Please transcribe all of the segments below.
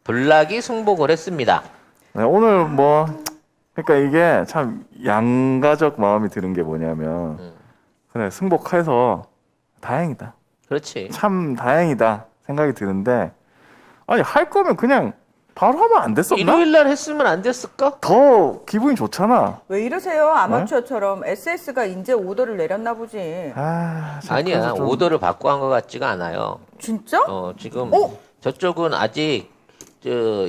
블락이 승복을 했습니다. 네, 오늘 뭐 그러니까 이게 참 양가적 마음이 드는 게 뭐냐면 그래 승복해서 다행이다. 그렇지. 참 다행이다 생각이 드는데 아니 할 거면 그냥 바로 하면 안 됐었나? 일요일 날 했으면 안 됐을까? 더 기분이 좋잖아. 왜 이러세요? 아마추어처럼 SS가 이제 오더를 내렸나 보지. 아니야. 그래서 좀- 오더를 받고 한 것 같지가 않아요. 진짜? 지금 어? 저쪽은 아직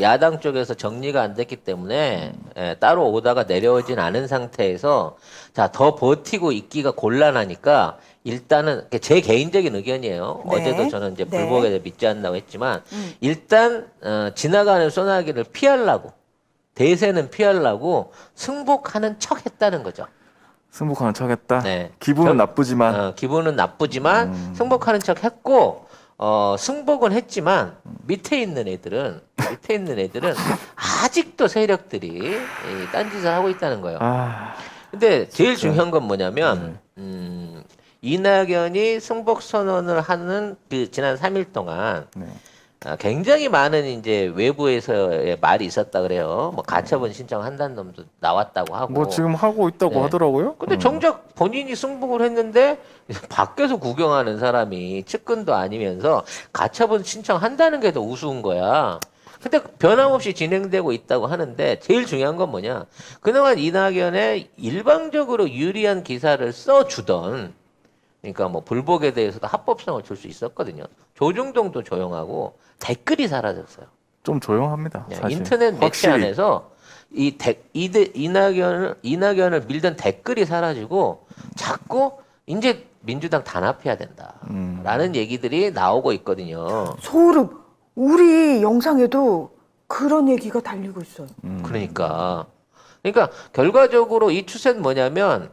야당 쪽에서 정리가 안 됐기 때문에 따로 오더가 내려오진 않은 상태에서 자, 더 버티고 있기가 곤란하니까 일단은 제 개인적인 의견이에요. 네. 어제도 저는 이제 네. 불복에 대해 믿지 않는다고 했지만 일단 지나가는 소나기를 피하려고 대세는 피하려고 승복하는 척 했다는 거죠. 승복하는 척했다. 네. 기분은 나쁘지만 기분은 나쁘지만 승복하는 척 했고 승복은 했지만 밑에 있는 애들은 아직도 세력들이 이 딴짓을 하고 있다는 거예요. 근데 제일 중요한 건 뭐냐면 이낙연이 승복 선언을 하는 그 지난 3일 동안 네. 굉장히 많은 이제 외부에서의 말이 있었다 그래요. 뭐 가처분 신청한다는 놈도 나왔다고 하고. 뭐 지금 하고 있다고 네. 하더라고요. 근데 정작 본인이 승복을 했는데 밖에서 구경하는 사람이 측근도 아니면서 가처분 신청한다는 게 더 우스운 거야. 근데 변함없이 진행되고 있다고 하는데 제일 중요한 건 뭐냐. 그동안 이낙연의 일방적으로 유리한 기사를 써주던 그러니까 뭐 불복에 대해서도 합법성을 줄 수 있었거든요. 조중동도 조용하고 댓글이 사라졌어요. 좀 조용합니다. 사실. 인터넷 매체 확실히. 안에서 이낙연을 밀던 댓글이 사라지고 자꾸 이제 민주당 단합해야 된다라는 얘기들이 나오고 있거든요. 소름. 우리 영상에도 그런 얘기가 달리고 있어요. 그러니까 결과적으로 이 추세는 뭐냐면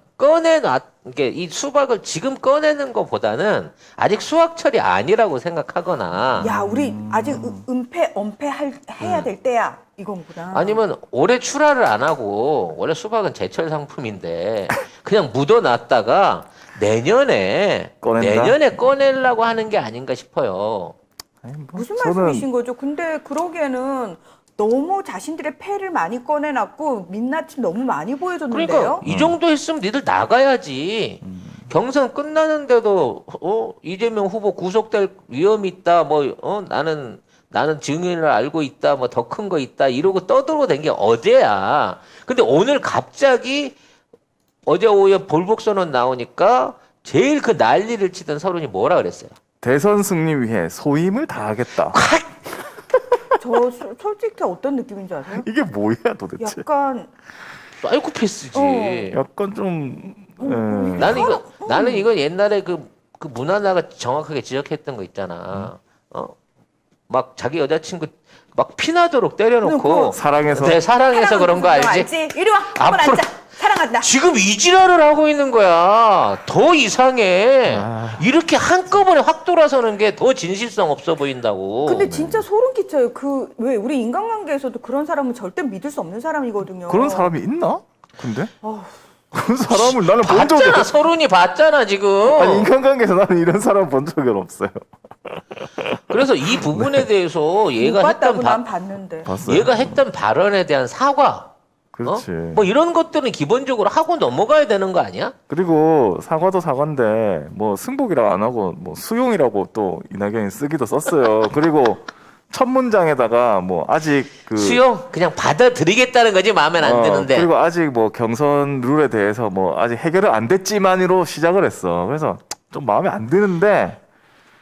이게 이 수박을 지금 꺼내는 것보다는 아직 수확철이 아니라고 생각하거나 야, 우리 아직 해야 될 때야. 이건구나. 아니면 올해 출하를 안 하고 원래 수박은 제철 상품인데 그냥 묻어놨다가 내년에 꺼내려고 하는 게 아닌가 싶어요. 아니, 뭐 무슨 저는 말씀이신 거죠? 근데 그러기에는 너무 자신들의 패를 많이 꺼내놨고 민낯이 너무 많이 보여줬는데요. 그러니까 이 정도 했으면 니들 나가야지. 경선 끝나는데도 이재명 후보 구속될 위험이 있다. 나는 증인을 알고 있다. 뭐 더 큰 거 있다. 이러고 떠들고 댄 게 어제야. 근데 오늘 갑자기 어제 오후에 볼복선언 나오니까 제일 그 난리를 치던 서른이 뭐라 그랬어요? 대선 승리 위해 소임을 다하겠다. 저 솔직히 어떤 느낌인지 아세요? 이게 뭐야 도대체? 약간 사이코패스지. 약간 좀 나는 이거 옛날에 그 문화나가 정확하게 지적했던 거 있잖아. 막 자기 여자친구 막 피나도록 때려놓고 사랑해서 네, 사랑해서 그런 거 알지? 이리 와. 한번 앞으로- 앉자. 사랑한다. 지금 이 지랄을 하고 있는 거야. 더 이상해. 이렇게 한꺼번에 확 돌아서는 게 더 진실성 없어 보인다고. 근데 진짜 소름 끼쳐요. 왜 우리 인간관계에서도 그런 사람은 절대 믿을 수 없는 사람이거든요. 그런 사람이 있나? 근데 그런 사람을 나는 본 적이 봤잖아. 없어. 서른이 봤잖아 지금. 아니 인간관계에서 나는 이런 사람 본 적은 없어요. 그래서 이 부분에 대해서 못 얘가 봤다고 난 봤는데. 봤어요? 얘가 했던 발언에 대한 사과. 그렇지. 뭐 이런 것들은 기본적으로 하고 넘어가야 되는 거 아니야? 그리고 사과도 사과인데 뭐 승복이라고 안 하고 뭐 수용이라고 또 이낙연이 쓰기도 썼어요. 그리고 첫 문장에다가 뭐 아직 그 수용 그냥 받아들이겠다는 거지 마음에 안 드는데. 그리고 아직 뭐 경선 룰에 대해서 뭐 아직 해결은 안 됐지만으로 시작을 했어. 그래서 좀 마음에 안 드는데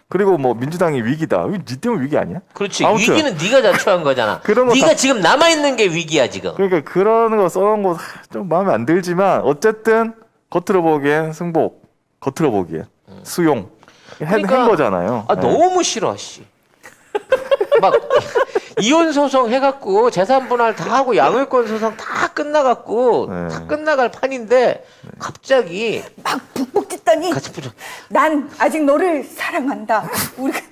그리고 뭐 민주당이 위기다. 니 때문에 위기 아니야? 그렇지. 아무튼. 위기는 네가 자초한 거잖아. 그런 거 네가 다- 지금 남아 있는 게 위기야 지금. 그러니까 그런 거 써놓은 거 좀 마음에 안 들지만 어쨌든 겉으로 보기엔 승복, 겉으로 보기엔 수용 한 거잖아요. 아 네. 너무 싫어 씨. 막 이혼 소송 해갖고 재산 분할 다 하고 양육권 소송 다 끝나갖고 네. 다 끝나갈 판인데 갑자기 막 북북 찢더니 같이 부져. 난 아직 너를 사랑한다.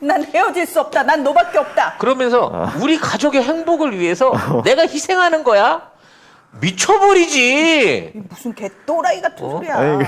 난 헤어질 수 없다. 난 너밖에 없다. 그러면서 우리 가족의 행복을 위해서 내가 희생하는 거야? 미쳐버리지. 이 무슨 개 또라이 같은 소리야. 아니,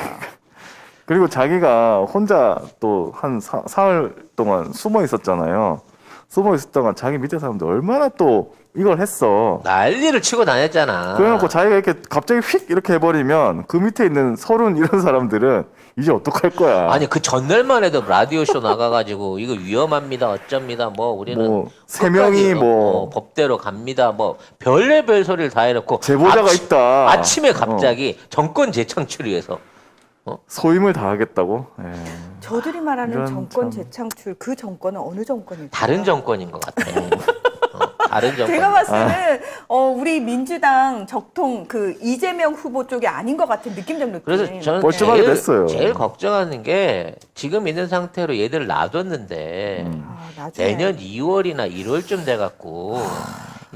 그리고 자기가 혼자 또 한 사흘 동안 숨어 있었잖아요. 숨어 있었다가 자기 밑에 사람들 얼마나 또 이걸 했어. 난리를 치고 다녔잖아. 그래놓고 자기가 이렇게 갑자기 휙 이렇게 해버리면 그 밑에 있는 서른 이런 사람들은 이제 어떡할 거야. 아니 그 전날만 해도 라디오 쇼 나가가지고 이거 위험합니다 어쩝니다 뭐 우리는 뭐, 세 끝까지 명이 뭐, 법대로 갑니다 뭐 별의별 소리를 다 해놓고 제보자가 있다. 아침에 갑자기 정권 재창출 위해서 소임을 다하겠다고? 예. 저들이 말하는 이런 정권 참. 재창출 그 정권은 어느 정권일까요? 다른 정권인 것 같아. 다른 정권. 제가 봤을 때는 우리 민주당 적통 그 이재명 후보 쪽이 아닌 것 같은 느낌적 느낌. 그래서 저는 뻘쭘하게 됐어요. 제일 걱정하는 게 지금 있는 상태로 얘들 놔뒀는데 나중에 내년 2월이나 1월쯤 돼갖고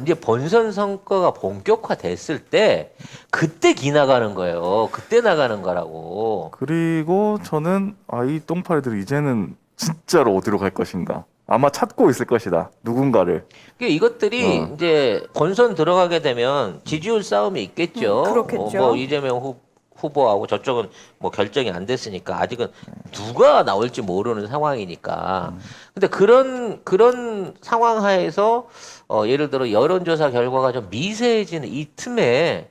이제 본선 선거가 본격화 됐을 때 그때 기 나가는 거예요. 그때 나가는 거라고. 그리고 저는 이 똥파리들이 이제는 진짜로 어디로 갈 것인가? 아마 찾고 있을 것이다. 누군가를. 그러니까 이것들이 이제 본선 들어가게 되면 지지율 싸움이 있겠죠. 그렇겠죠. 뭐 이재명 후보하고 저쪽은 뭐 결정이 안 됐으니까 아직은 누가 나올지 모르는 상황이니까. 근데 그런 상황 하에서 예를 들어 여론조사 결과가 좀 미세해지는 이 틈에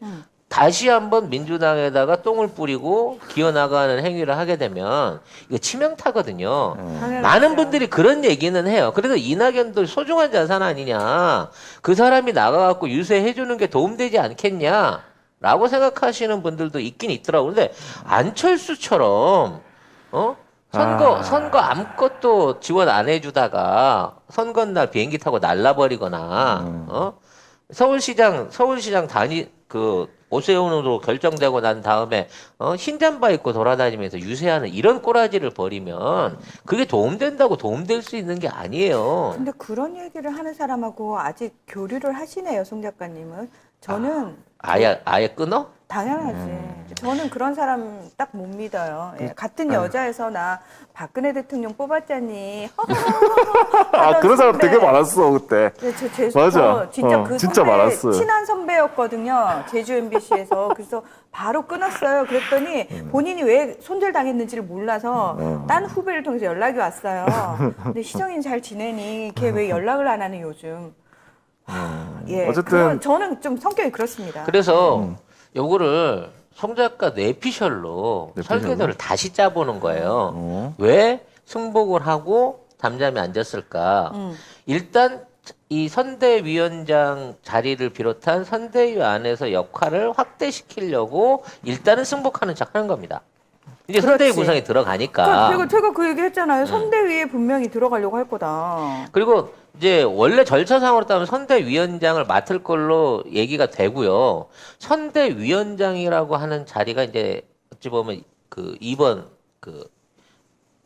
다시 한번 민주당에다가 똥을 뿌리고 기어나가는 행위를 하게 되면 이거 치명타거든요. 당연하죠. 많은 분들이 그런 얘기는 해요. 그래도 이낙연도 소중한 자산 아니냐. 그 사람이 나가갖고 유세해주는 게 도움되지 않겠냐. 라고 생각하시는 분들도 있긴 있더라고요. 근데 안철수처럼, 선거 아무것도 지원 안 해주다가 선거날 비행기 타고 날라버리거나, 서울시장 오세훈으로 결정되고 난 다음에 흰 잠바 입고 돌아다니면서 유세하는 이런 꼬라지를 벌이면 그게 도움될 수 있는 게 아니에요. 근데 그런 얘기를 하는 사람하고 아직 교류를 하시네요, 송 작가님은. 저는 아예 끊어? 당연하지. 저는 그런 사람 딱 못 믿어요. 예, 같은 여자에서 나 박근혜 대통령 뽑았자니. 그런 사람 선배. 되게 많았어, 그때. 네, 맞아. 진짜 그 진짜 선배, 많았어요. 친한 선배였거든요. 제주 MBC에서. 그래서 바로 끊었어요. 그랬더니 본인이 왜 손절 당했는지를 몰라서 딴 후배를 통해서 연락이 왔어요. 근데 희정이는 잘 지내니 걔 왜 연락을 안 하는 요즘. 예, 어쨌든 저는 좀 성격이 그렇습니다. 그래서 요거를 송 작가 뇌피셜로 설계도를 다시 짜보는 거예요. 왜 승복을 하고 담잠이 앉았을까? 일단 이 선대위원장 자리를 비롯한 선대위 안에서 역할을 확대시키려고 일단은 승복하는 척 하는 겁니다. 이제 선대위 그렇지. 구성에 들어가니까. 그리고 제가 그 얘기 했잖아요. 선대위에 분명히 들어가려고 할 거다. 그리고 이제 원래 절차상으로 따면 선대위원장을 맡을 걸로 얘기가 되고요. 선대위원장이라고 하는 자리가 이제 어찌 보면 그 2번 그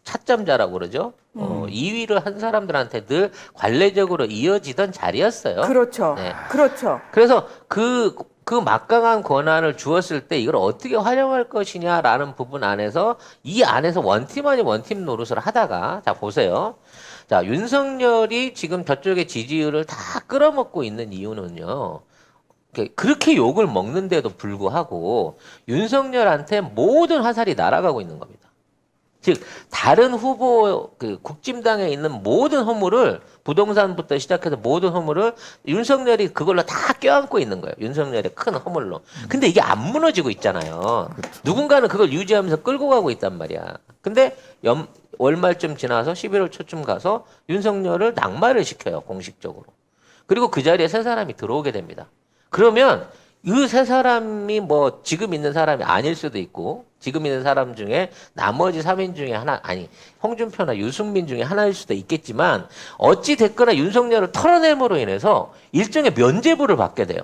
차점자라고 그러죠. 2위를 한 사람들한테 늘 관례적으로 이어지던 자리였어요. 그렇죠. 네. 그렇죠. 그래서 그 막강한 권한을 주었을 때 이걸 어떻게 활용할 것이냐라는 부분 안에서 이 안에서 원팀 아닌 원팀 노릇을 하다가 자 보세요. 자 윤석열이 지금 저쪽의 지지율을 다 끌어먹고 있는 이유는요. 그렇게 욕을 먹는데도 불구하고 윤석열한테 모든 화살이 날아가고 있는 겁니다. 즉 다른 후보 그 국진당에 있는 모든 허물을 부동산부터 시작해서 모든 허물을 윤석열이 그걸로 다 껴안고 있는 거예요. 윤석열의 큰 허물로. 근데 이게 안 무너지고 있잖아요. 누군가는 그걸 유지하면서 끌고 가고 있단 말이야. 근데 월말쯤 지나서 11월 초쯤 가서 윤석열을 낙마를 시켜요. 공식적으로. 그리고 그 자리에 새 사람이 들어오게 됩니다. 그러면 이 세 사람이 뭐 지금 있는 사람이 아닐 수도 있고 지금 있는 사람 중에 나머지 3인 중에 하나 아니 홍준표나 유승민 중에 하나일 수도 있겠지만 어찌 됐거나 윤석열을 털어냄으로 인해서 일종의 면죄부를 받게 돼요.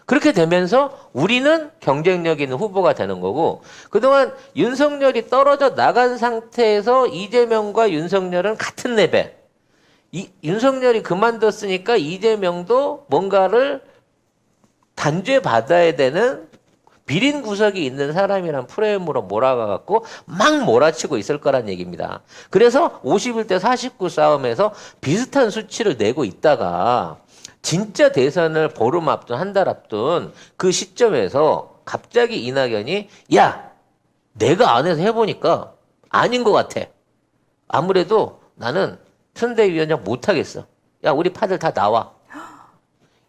그렇게 되면서 우리는 경쟁력 있는 후보가 되는 거고 그동안 윤석열이 떨어져 나간 상태에서 이재명과 윤석열은 같은 레벨. 윤석열이 그만뒀으니까 이재명도 뭔가를 단죄받아야 되는 비린 구석이 있는 사람이란 프레임으로 몰아가갖고 막 몰아치고 있을 거란 얘기입니다. 그래서 51대 49 싸움에서 비슷한 수치를 내고 있다가 진짜 대선을 보름 앞둔 한 달 앞둔 그 시점에서 갑자기 이낙연이 야 내가 안에서 해보니까 아닌 것 같아. 아무래도 나는 선대위원장 못 하겠어. 야, 우리 파들 다 나와.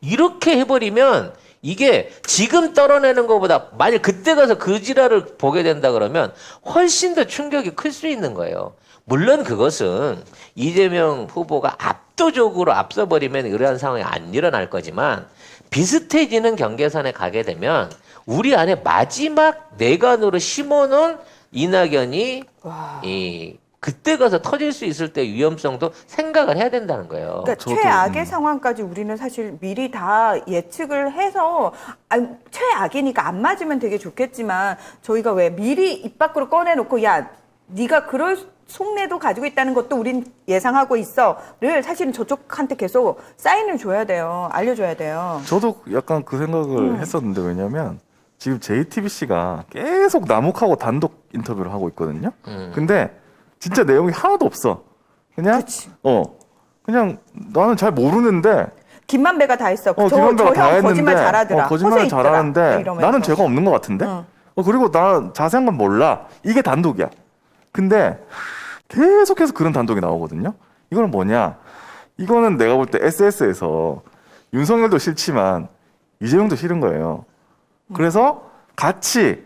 이렇게 해버리면 이게 지금 떨어내는 것보다 만약 그때 가서 그 지랄을 보게 된다 그러면 훨씬 더 충격이 클 수 있는 거예요. 물론 그것은 이재명 후보가 압도적으로 앞서버리면 이러한 상황이 안 일어날 거지만 비슷해지는 경계선에 가게 되면 우리 안에 마지막 내관으로 심어놓은 이낙연이 그때 가서 터질 수 있을 때 위험성도 생각을 해야 된다는 거예요. 그러니까 저도, 최악의 상황까지 우리는 사실 미리 다 예측을 해서 최악이니까 안 맞으면 되게 좋겠지만 저희가 왜 미리 입 밖으로 꺼내놓고 야 네가 그럴 속내도 가지고 있다는 것도 우린 예상하고 있어를 사실은 저쪽한테 계속 사인을 줘야 돼요. 알려줘야 돼요. 저도 약간 그 생각을 했었는데 왜냐면 지금 JTBC가 계속 남욱하고 단독 인터뷰를 하고 있거든요. 근데 진짜 내용이 하나도 없어. 그냥 그치. 그냥 나는 잘 모르는데 김만배가 다 했어. 김만배가 다 형 했는데 거짓말 잘하더라. 거짓말 허세 있더라. 잘하는데 이러면서. 나는 죄가 없는 것 같은데. 그리고 나 자세한 건 몰라. 이게 단독이야. 근데 계속해서 그런 단독이 나오거든요. 이거는 뭐냐? 이거는 내가 볼 때 SS에서 윤석열도 싫지만 이재명도 싫은 거예요. 그래서 같이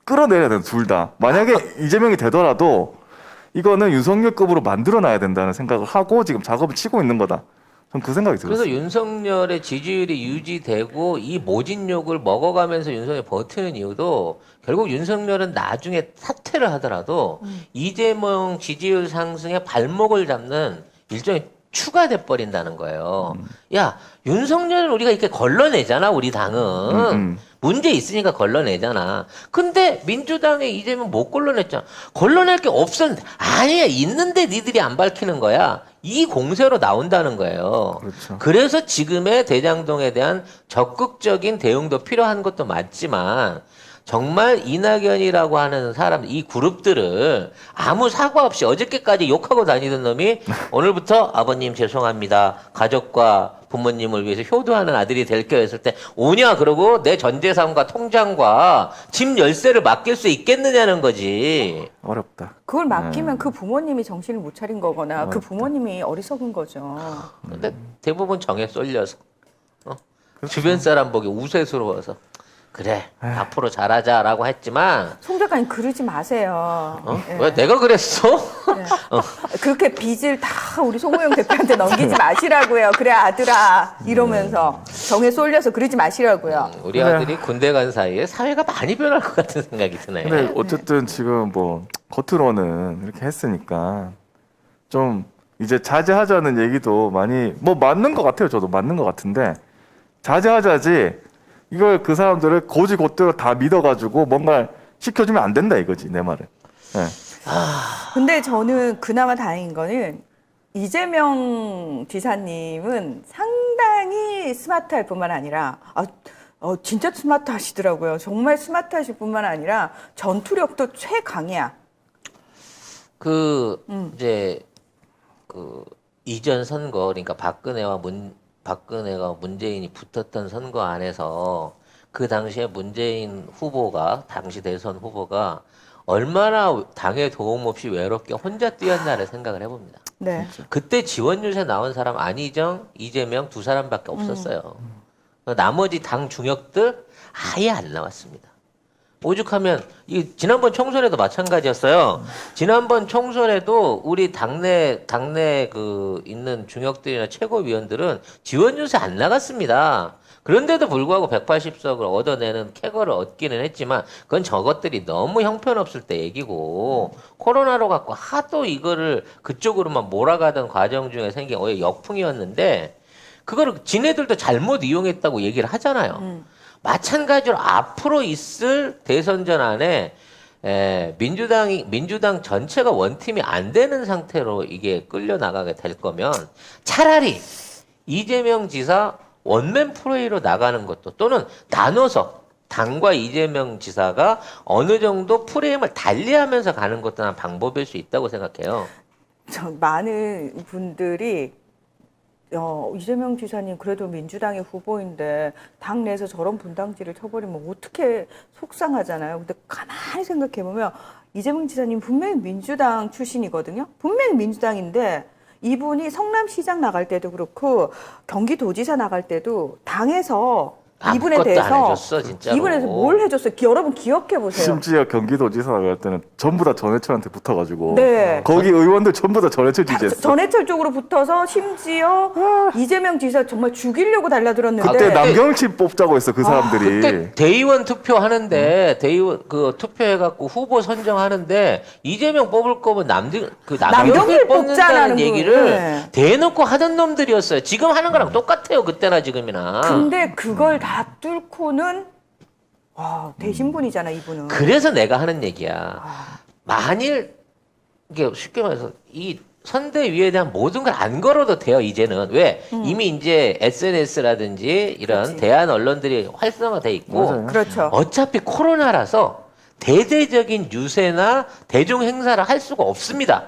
끌어내야 돼요, 둘 다. 만약에 이재명이 되더라도 이거는 윤석열급으로 만들어놔야 된다는 생각을 하고 지금 작업을 치고 있는 거다. 전 그 생각이 들었어요. 그래서 윤석열의 지지율이 유지되고 이 모진욕을 먹어가면서 윤석열이 버티는 이유도 결국 윤석열은 나중에 사퇴를 하더라도 이재명 지지율 상승에 발목을 잡는 일종의 추가돼 버린다는 거예요. 야, 윤석열은 우리가 이렇게 걸러내잖아, 우리 당은. 문제 있으니까 걸러내잖아. 근데 민주당의 이재명 못 걸러냈잖아. 걸러낼 게 없었는데. 아니야, 있는데 니들이 안 밝히는 거야. 이 공세로 나온다는 거예요. 그렇죠. 그래서 지금의 대장동에 대한 적극적인 대응도 필요한 것도 맞지만 정말 이낙연이라고 하는 사람, 이 그룹들을 아무 사과 없이 어저께까지 욕하고 다니던 놈이 오늘부터 아버님 죄송합니다. 가족과 부모님을 위해서 효도하는 아들이 될게요 했을 때 오냐 그러고 내 전 재산과 통장과 집 열쇠를 맡길 수 있겠느냐는 거지. 어렵다. 그걸 맡기면 그 부모님이 정신을 못 차린 거거나 그 부모님이 어리석은 거죠. 근데 대부분 정에 쏠려서 주변 사람 보기 우세스러워서 그래 앞으로 잘하자라고 했지만 송 작가님 그러지 마세요. 예. 왜 내가 그랬어? 예. 그렇게 빚을 다 우리 송호영 대표한테 넘기지 마시라고요. 그래 아들아 이러면서 정에 쏠려서 그러지 마시라고요. 우리 아들이 군대 간 사이에 사회가 많이 변할 것 같은 생각이 드네. 근데 어쨌든 지금 뭐 겉으로는 이렇게 했으니까 좀 이제 자제하자는 얘기도 많이 뭐 맞는 것 같아요. 저도 맞는 것 같은데 자제하자지 이걸 그 사람들을 고지고대로 다 믿어가지고 뭔가 시켜주면 안 된다 이거지 내 말은. 네. 근데 저는 그나마 다행인 거는 이재명 지사님은 상당히 스마트할 뿐만 아니라 진짜 스마트 하시더라고요. 정말 스마트 하실 뿐만 아니라 전투력도 최강이야. 이제 이전 선거 그러니까 박근혜가 문재인이 붙었던 선거 안에서 그 당시에 문재인 후보가 당시 대선 후보가 얼마나 당의 도움 없이 외롭게 혼자 뛰었나를 생각을 해봅니다. 네. 그때 지원 유세 나온 사람 안희정, 이재명 두 사람밖에 없었어요. 나머지 당 중역들 아예 안 나왔습니다. 오죽하면 이 지난번 총선에도 마찬가지였어요. 지난번 총선에도 우리 당내 있는 중역들이나 최고위원들은 지원 유세 안 나갔습니다. 그런데도 불구하고 180석을 얻어내는 쾌거를 얻기는 했지만 그건 저것들이 너무 형편없을 때 얘기고 코로나로 갖고 하도 이거를 그쪽으로만 몰아가던 과정 중에 생긴 역풍이었는데 그거를 지네들도 잘못 이용했다고 얘기를 하잖아요. 마찬가지로 앞으로 있을 대선전 안에 민주당 전체가 원팀이 안 되는 상태로 이게 끌려 나가게 될 거면 차라리 이재명 지사 원맨 프레이로 나가는 것도 또는 나눠서 당과 이재명 지사가 어느 정도 프레임을 달리하면서 가는 것도 한 방법일 수 있다고 생각해요. 많은 분들이 이재명 지사님 그래도 민주당의 후보인데 당 내에서 저런 분당지를 쳐버리면 어떻게 속상하잖아요. 근데 가만히 생각해보면 이재명 지사님 분명히 민주당 출신이거든요. 분명히 민주당인데 이분이 성남시장 나갈 때도 그렇고 경기도지사 나갈 때도 당에서 이분에 아무것도 대해서 안 해줬어, 진짜로. 이분에서 뭘 해줬어요? 여러분 기억해 보세요. 심지어 경기도지사 나갈 때는 전부 다 전해철한테 붙어가지고 네. 거기 의원들 전부 다 전해철 지지했어. 전해철 쪽으로 붙어서 심지어 이재명 지사 정말 죽이려고 달려들었는데 그때 남경치 뽑자고 했어 그 사람들이. 그때 대의원 투표하는데 대의원 그 투표해갖고 후보 선정하는데 이재명 뽑을 거면 남경필 남경필 뽑자라는 뽑는다는 얘기를 네. 대놓고 하던 놈들이었어요. 지금 하는 거랑 똑같아요. 그때나 지금이나. 근데 그걸 다 뚫고는 와, 대신분이잖아 이분은. 그래서 내가 하는 얘기야. 만일 이게 쉽게 말해서 이 선대위에 대한 모든 걸 안 걸어도 돼요. 이제는 왜 이미 이제 SNS라든지 이런 그렇지. 대한 언론들이 활성화돼 있고 맞아요. 그렇죠. 어차피 코로나라서 대대적인 유세나 대중 행사를 할 수가 없습니다.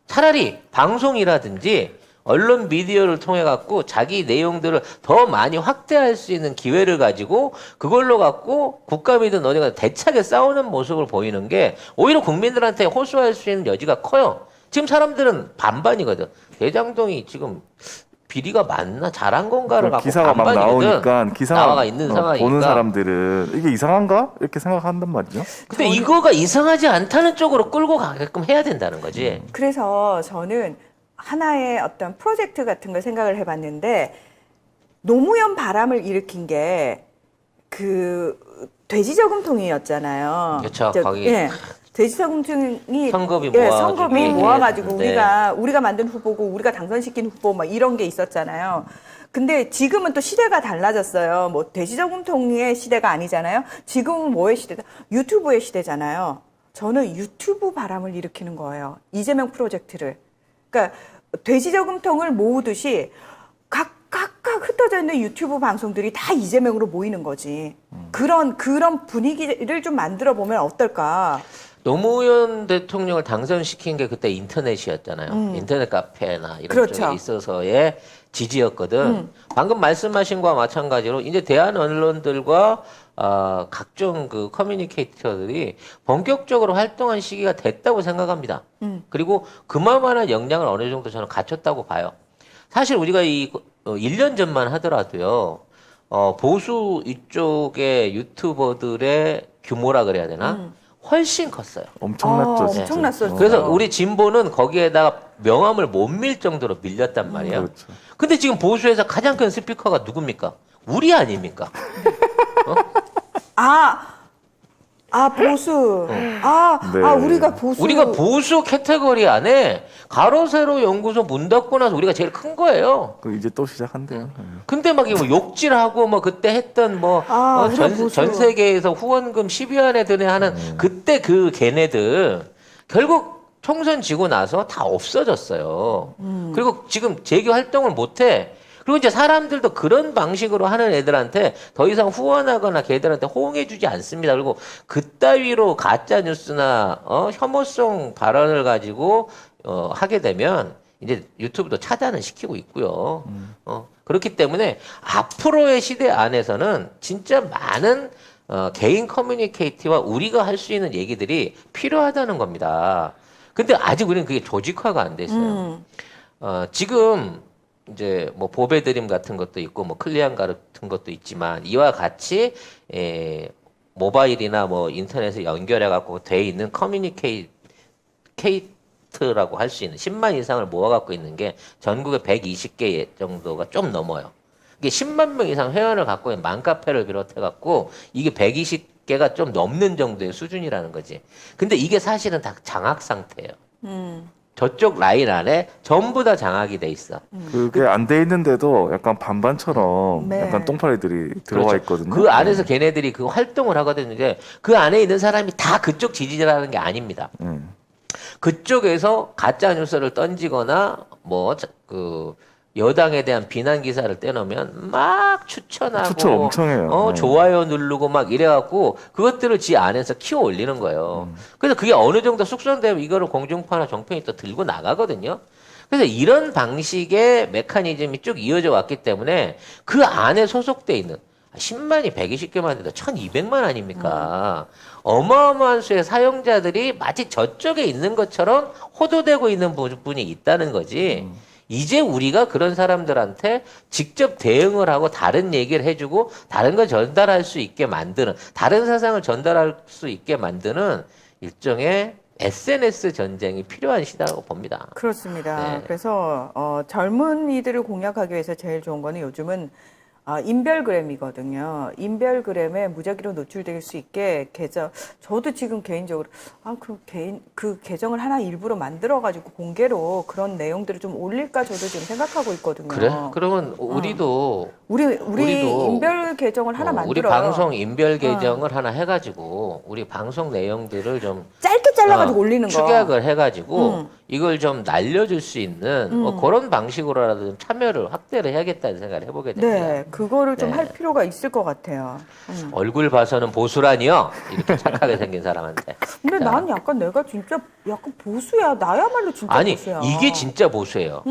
차라리 방송이라든지 언론 미디어를 통해 갖고 자기 내용들을 더 많이 확대할 수 있는 기회를 가지고 그걸로 갖고 국감이든 어디가 대차게 싸우는 모습을 보이는 게 오히려 국민들한테 호소할 수 있는 여지가 커요. 지금 사람들은 반반이거든. 대장동이 지금 비리가 맞나 잘한 건가를 갖고 기사가 막 반반이거든. 나오니까 기사가 나와 있는 상황이니까. 보는 사람들은 이게 이상한가 이렇게 생각한단 말이죠. 근데 이거가 이상하지 않다는 쪽으로 끌고 가게끔 해야 된다는 거지. 그래서 저는 하나의 어떤 프로젝트 같은 걸 생각을 해봤는데 노무현 바람을 일으킨 게 그 돼지 저금통이었잖아요. 그렇죠. 거기 예. 돼지 저금통이 선거비 예, 모아가지고 선거비 얘기했는데. 모아가지고 우리가 만든 후보고 우리가 당선시킨 후보 막 이런 게 있었잖아요. 근데 지금은 또 시대가 달라졌어요. 뭐 돼지 저금통의 시대가 아니잖아요. 지금은 뭐의 시대다? 유튜브의 시대잖아요. 저는 유튜브 바람을 일으키는 거예요. 이재명 프로젝트를. 그러니까 돼지 저금통을 모으듯이 각각 흩어져 있는 유튜브 방송들이 다 이재명으로 모이는 거지. 그런 분위기를 좀 만들어 보면 어떨까? 노무현 대통령을 당선시킨 게 그때 인터넷이었잖아요. 인터넷 카페나 이런 그렇죠. 쪽에 있어서의 지지였거든. 방금 말씀하신 거와 마찬가지로 이제 대한 언론들과 각종 그 커뮤니케이터들이 본격적으로 활동한 시기가 됐다고 생각합니다. 그리고 그만한 역량을 어느 정도 저는 갖췄다고 봐요. 사실 우리가 1년 전만 하더라도요. 보수 이쪽의 유튜버들의 규모라 그래야 되나? 훨씬 컸어요. 엄청났죠. 진짜. 엄청났었어요. 그래서 우리 진보는 거기에다가 명함을 못 밀 정도로 밀렸단 말이에요. 그렇죠. 근데 지금 보수에서 가장 큰 스피커가 누굽니까? 우리 아닙니까? 보수. 네. 우리가 보수. 우리가 보수 캐테고리 안에 가로세로 연구소 문 닫고 나서 우리가 제일 큰 거예요. 그 이제 또 시작한대요. 근데 막 이거 욕질하고 뭐 그때 했던 뭐 우리가 보수. 전 세계에서 후원금 10위안에 드네 하는 그때 그 걔네들 결국 총선 지고 나서 다 없어졌어요. 그리고 지금 재규 활동을 못 해. 그리고 이제 사람들도 그런 방식으로 하는 애들한테 더 이상 후원하거나 걔들한테 호응해주지 않습니다. 그리고 그따위로 가짜 뉴스나 혐오성 발언을 가지고 하게 되면 이제 유튜브도 차단을 시키고 있고요. 그렇기 때문에 앞으로의 시대 안에서는 진짜 많은 개인 커뮤니케이티와 우리가 할 수 있는 얘기들이 필요하다는 겁니다. 근데 아직 우리는 그게 조직화가 안 됐어요. 지금 이제 뭐 보배드림 같은 것도 있고 뭐 클리안 같은 것도 있지만 이와 같이 모바일이나 뭐 인터넷에 연결해 갖고 돼 있는 커뮤니케이트라고 할 수 있는 10만 이상을 모아 갖고 있는 게 전국에 120개 정도가 좀 넘어요. 이게 10만 명 이상 회원을 갖고 있는 맘카페를 비롯해 갖고 이게 120개가 좀 넘는 정도의 수준이라는 거지. 근데 이게 사실은 다 장악 상태예요. 저쪽 라인 안에 전부 다 장악이 돼 있어. 그게 안 돼 있는데도 약간 반반처럼 네. 약간 똥파리들이 들어와 그렇죠. 있거든요. 그 안에서 걔네들이 그 활동을 하거든요. 이제 그 안에 있는 사람이 다 그쪽 지지자라는 게 아닙니다. 그쪽에서 가짜 뉴스를 던지거나 뭐 그 여당에 대한 비난 기사를 떼놓으면 막 추천하고 추천 엄청 해요. 네. 좋아요 누르고 막 이래갖고 그것들을 지 안에서 키워 올리는 거예요. 그래서 그게 어느 정도 숙성되면 이거를 공중파나 정평이 또 들고 나가거든요. 그래서 이런 방식의 메커니즘이 쭉 이어져 왔기 때문에 그 안에 소속돼 있는 10만이 120개만 돼도 1200만 아닙니까? 어마어마한 수의 사용자들이 마치 저쪽에 있는 것처럼 호도되고 있는 부분이 있다는 거지. 이제 우리가 그런 사람들한테 직접 대응을 하고 다른 얘기를 해주고 다른 걸 전달할 수 있게 만드는, 다른 사상을 전달할 수 있게 만드는 일종의 SNS 전쟁이 필요한 시대라고 봅니다. 그렇습니다. 네. 그래서 젊은이들을 공략하기 위해서 제일 좋은 거는 요즘은 인별그램이거든요. 인별그램에 무작위로 노출될 수 있게 저도 지금 개인적으로 그 계정을 하나 일부러 만들어가지고 공개로 그런 내용들을 좀 올릴까 저도 지금 생각하고 있거든요. 그래? 그러면 우리도 우리도 인별 계정을 하나 만들어요. 우리 방송 인별 계정을 하나 해가지고 우리 방송 내용들을 좀 짧게 잘라가지고 올리는 거. 축약을 해가지고 이걸 좀 날려줄 수 있는 그런 방식으로라도 좀 참여를 확대를 해야겠다는 생각을 해보게 됩니다. 네, 그거를 좀 네. 할 필요가 있을 것 같아요. 얼굴 봐서는 보수라니요? 이렇게 착하게 생긴 사람한테. 근데 자, 난 약간 내가 진짜 약간 보수야. 나야말로 진짜 아니 보수야. 이게 진짜 보수예요.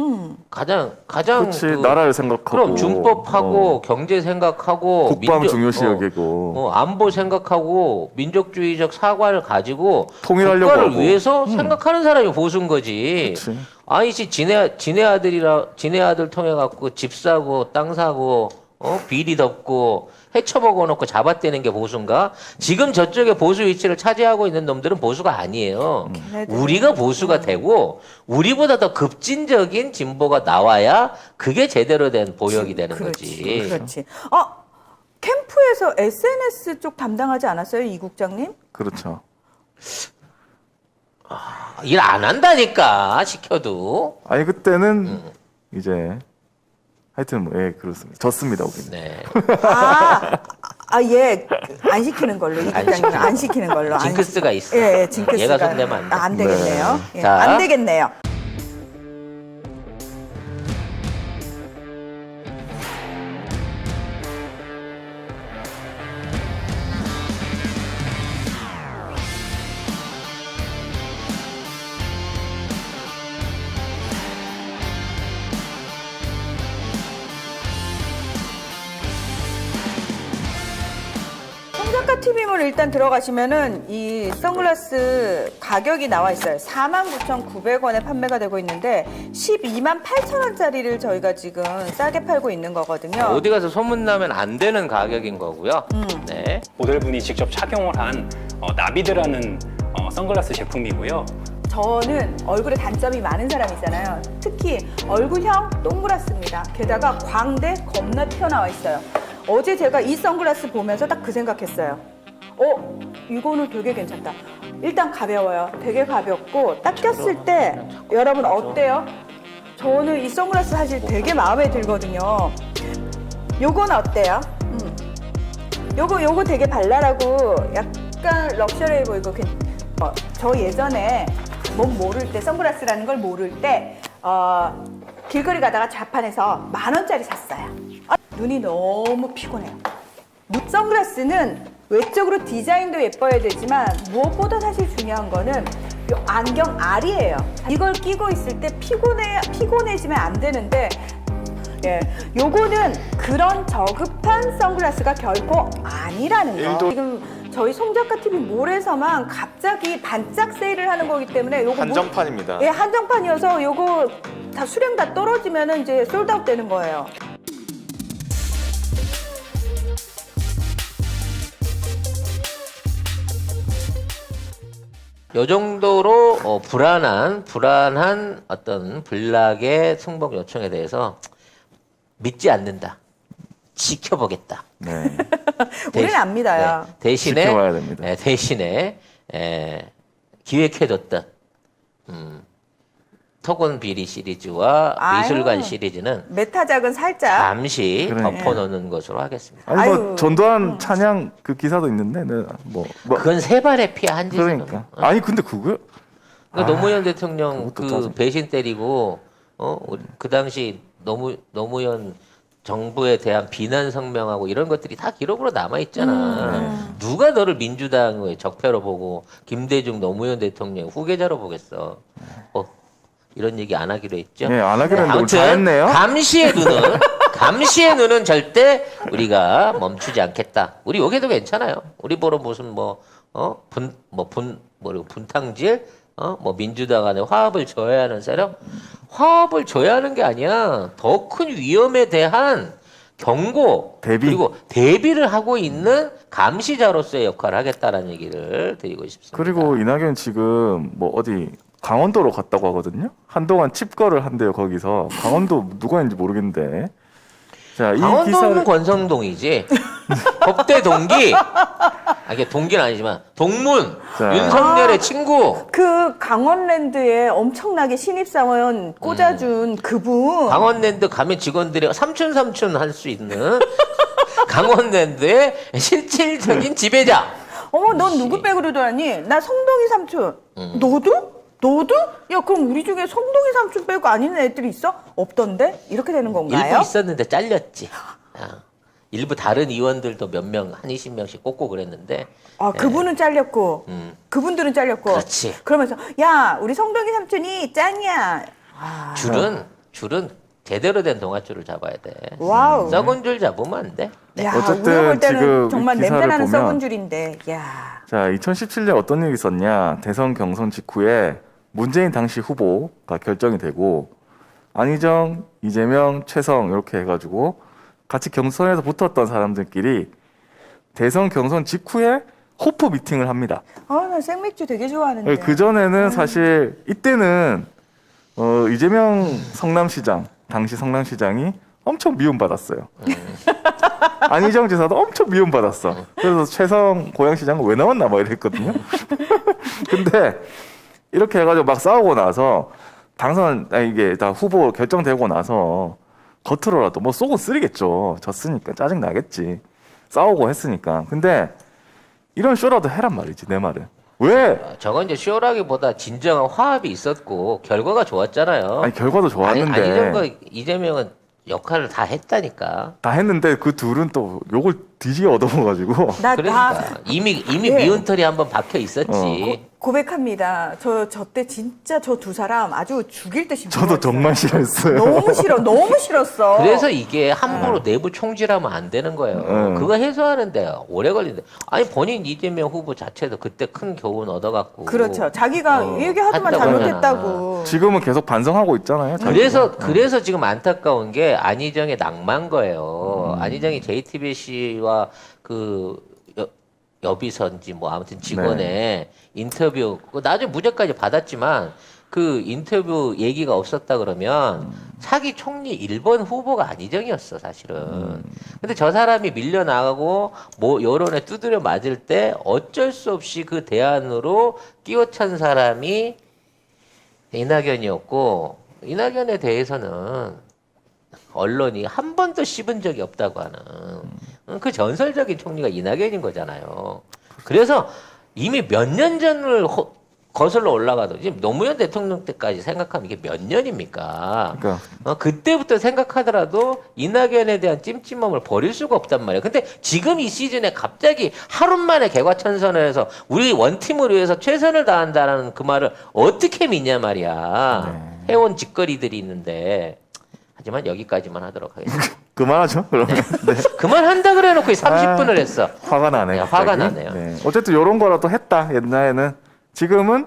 가장 그렇지 나라를 생각하고 그럼 준법하고 경제 생각하고 국방 중요시 여기고 안보 생각하고 민족주의적 사관을 가지고 통일하려고 국가를 하고. 위해서 생각하는 사람이 보수인 거지. 그렇지. 아니지 지네 아들 통해 갖고 집 사고 땅 사고 비리 덮고 해쳐먹어 놓고 잡아떼는 게 보수인가? 지금 저쪽에 보수 위치를 차지하고 있는 놈들은 보수가 아니에요. 우리가 보수가 되고 우리보다 더 급진적인 진보가 나와야 그게 제대로 된 보역이 되는 거지. 그렇지. 캠프에서 SNS 쪽 담당하지 않았어요, 이 국장님? 그렇죠. 일 안 한다니까 시켜도. 아니 그때는 이제 하여튼 예 그렇습니다. 졌습니다 우리는. 네. 예, 안 시키는 걸로 이 국장님은 안 시키는 걸로. 징크스가 있어. 예, 징크스가. 얘가 손대면 안 돼. 안 되겠네요. 네. 예, 자. 안 되겠네요. 송작가 TV몰 일단 들어가시면은 이 선글라스 가격이 나와 있어요. 49,900원에 판매가 되고 있는데 128,000원짜리를 저희가 지금 싸게 팔고 있는 거거든요. 어디 가서 소문나면 안 되는 가격인 거고요. 네. 모델분이 직접 착용을 한 나비드라는 선글라스 제품이고요. 저는 얼굴에 단점이 많은 사람이잖아요. 특히 얼굴형 동그랗습니다. 게다가 광대 겁나 튀어나와 있어요. 어제 제가 이 선글라스 보면서 딱 그 생각했어요. 이거는 되게 괜찮다. 일단 가벼워요. 되게 가볍고 딱 꼈을 때 여러분 어때요? 저는 이 선글라스 사실 되게 마음에 들거든요. 요건 어때요? 요거 되게 발랄하고 약간 럭셔리해 보이고 저 예전에 몸 모를 때 선글라스라는 걸 모를 때 길거리 가다가 자판에서 10,000원짜리 샀어요. 눈이 너무 피곤해요. 선글라스는 외적으로 디자인도 예뻐야 되지만 무엇보다 사실 중요한 거는 요 안경 알이에요. 이걸 끼고 있을 때 피곤해지면 안 되는데 예, 요거는 그런 저급한 선글라스가 결코 아니라는 거. 지금 저희 송작가 TV 몰에서만 갑자기 반짝 세일을 하는 거기 때문에 요거 한정판입니다. 예, 한정판이어서 요거 다 수량 다 떨어지면은 이제 솔드아웃 되는 거예요. 요 정도로 불안한 어떤 블락의 승복 요청에 대해서 믿지 않는다. 지켜보겠다. 네. 우리는 안 믿어요. 대신에 지켜봐야 됩니다. 대신에 기획해뒀던 토건 비리 시리즈와 아유. 미술관 시리즈는 메타작은 살짝 잠시 그러니까. 덮어놓는 것으로 하겠습니다. 아니 아유. 전두환 찬양 그 기사도 있는데 뭐 그건 세 발의 피해 한 짓이죠. 그러니까 아니 근데 그거 그러니까 노무현 대통령 그것도 그 짜증. 배신 때리고 그 당시 노무현 정부에 대한 비난 성명하고 이런 것들이 다 기록으로 남아 있잖아. 누가 너를 민주당의 적폐로 보고 김대중 노무현 대통령 후계자로 보겠어. 이런 얘기 안 하기로 했죠. 예, 안 하기로 했는데 오늘 아무튼 잘했네요. 감시의 눈은 절대 우리가 멈추지 않겠다. 우리 여기도 괜찮아요. 우리 보러 무슨 분탕질 뭐 민주당 안에 화합을 줘야 하는 세력, 화합을 줘야 하는 게 아니야. 더 큰 위험에 대한 경고 대비. 그리고 대비를 하고 있는 감시자로서의 역할을 하겠다라는 얘기를 드리고 싶습니다. 그리고 이낙연 지금 뭐 어디 강원도로 갔다고 하거든요. 한동안 칩거를 한대요 거기서. 강원도 누가 있는지 모르겠는데. 자, 이 강원도는 기사를 권성동이지. 법대 동기. 이게 동기는 아니지만 동문. 자. 윤석열의 친구. 그 강원랜드에 엄청나게 신입사원 꽂아준 그분. 강원랜드 가면 직원들이 삼촌 할 수 있는 강원랜드의 실질적인 지배자. 어머, 넌 누구 빼고 그러더니? 나 성동이 삼촌. 너도? 너도? 야, 그럼 우리 중에 성동이 삼촌 빼고 아닌 애들이 있어? 없던데? 이렇게 되는 건가요? 일부 있었는데 잘렸지. 일부 다른 의원들도 몇 명, 한 20명씩 꽂고 그랬는데. 아, 그분은 잘렸고, 그분들은 잘렸고. 그렇지. 그러면서, 야, 우리 성동이 삼촌이 짱이야. 줄은 제대로 된 동아줄을 잡아야 돼. 와우. 썩은 줄 잡으면 안 돼. 야, 어쨌든 우리가 볼 때는 지금 정말 이 기사를 냄새나는 보면 썩은 줄인데, 야. 자, 2017년 어떤 일이 있었냐? 대선 경선 직후에 문재인 당시 후보가 결정이 되고 안희정, 이재명, 최성 이렇게 해가지고 같이 경선에서 붙었던 사람들끼리 대선 경선 직후에 호프 미팅을 합니다. 나 생맥주 되게 좋아하는데. 그 전에는 사실 이때는 이재명 성남시장 당시 성남시장이 엄청 미움받았어요. 안희정 지사도 엄청 미움받았어. 그래서 최성 고양시장은 왜 나왔나 막 이랬거든요. 근데 이렇게 해가지고 막 싸우고 나서 이게 다 후보 결정되고 나서 겉으로라도 뭐 쏘고 쓰리겠죠. 졌으니까 짜증 나겠지. 싸우고 했으니까. 근데 이런 쇼라도 해란 말이지 내 말은. 왜? 저건 이제 쇼라기보다 진정한 화합이 있었고 결과가 좋았잖아요. 아니 결과도 좋았는데 안희정과 이재명은 역할을 다 했다니까. 다 했는데 그 둘은 또 욕을 뒤지게 얻어먹어가지고 그러니까 이미 예. 미운 털이 한번 박혀 있었지. 고백합니다. 저 때 진짜 저 두 사람 아주 죽일 듯이 저도 미워했어요. 정말 싫어했어요. 너무 싫었어. 그래서 이게 함부로 내부 총질하면 안 되는 거예요. 그거 해소하는데 오래 걸린대. 아니 본인 이재명 후보 자체도 그때 큰 교훈 얻어갖고. 그렇죠. 자기가 얘기 하도만 한다고 잘못했다고. 지금은 계속 반성하고 있잖아요. 자기가. 그래서 지금 안타까운 게 안희정의 낭만 거예요. 안희정이 JTBC와 그 여비선지 뭐 아무튼 직원의 인터뷰 나중에 무죄까지 받았지만 그 인터뷰 얘기가 없었다 그러면 차기 총리 1번 후보가 안희정이었어 사실은. 근데 저 사람이 밀려나가고 뭐 여론에 두드려 맞을 때 어쩔 수 없이 그 대안으로 끼워찬 사람이 이낙연이었고 이낙연에 대해서는 언론이 한 번도 씹은 적이 없다고 하는 그 전설적인 총리가 이낙연인 거잖아요. 그래서 이미 몇 년 전을 거슬러 올라가도 지금 노무현 대통령 때까지 생각하면 이게 몇 년입니까? 그러니까. 그때부터 생각하더라도 이낙연에 대한 찜찜함을 버릴 수가 없단 말이에요. 근데 지금 이 시즌에 갑자기 하루 만에 개과천선을 해서 우리 원팀을 위해서 최선을 다한다는 그 말을 어떻게 믿냐 말이야. 해온 짓거리들이 있는데 하지만 여기까지만 하도록 하겠습니다. 그만하죠. 그러면 네. 그만한다 그래 놓고 30분을 했어. 화가 나네요. 네, 화가 갑자기. 나네요. 네. 어쨌든 이런 거라도 했다 옛날에는. 지금은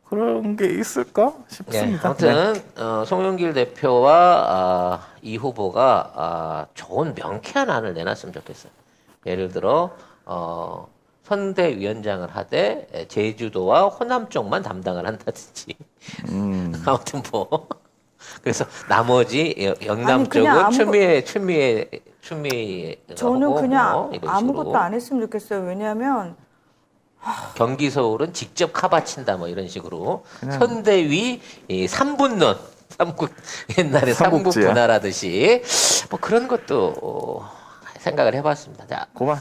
그런 게 있을까 네, 싶습니다. 아무튼 송영길 대표와 이 후보가 좋은 명쾌한 안을 내놨으면 좋겠어요. 예를 들어 선대위원장을 하되 제주도와 호남 쪽만 담당을 한다든지. 아무튼 뭐 그래서 나머지 영남 아니, 그냥 쪽은 추미애 저는 그냥 뭐 이런 아무것도 식으로. 안 했으면 좋겠어요. 왜냐하면 경기 서울은 직접 카바친다 뭐 이런 식으로 선대위 3분론 옛날에 삼국 삼국지야. 분할하듯이 뭐 그런 것도 생각을 해봤습니다. 자, 그만.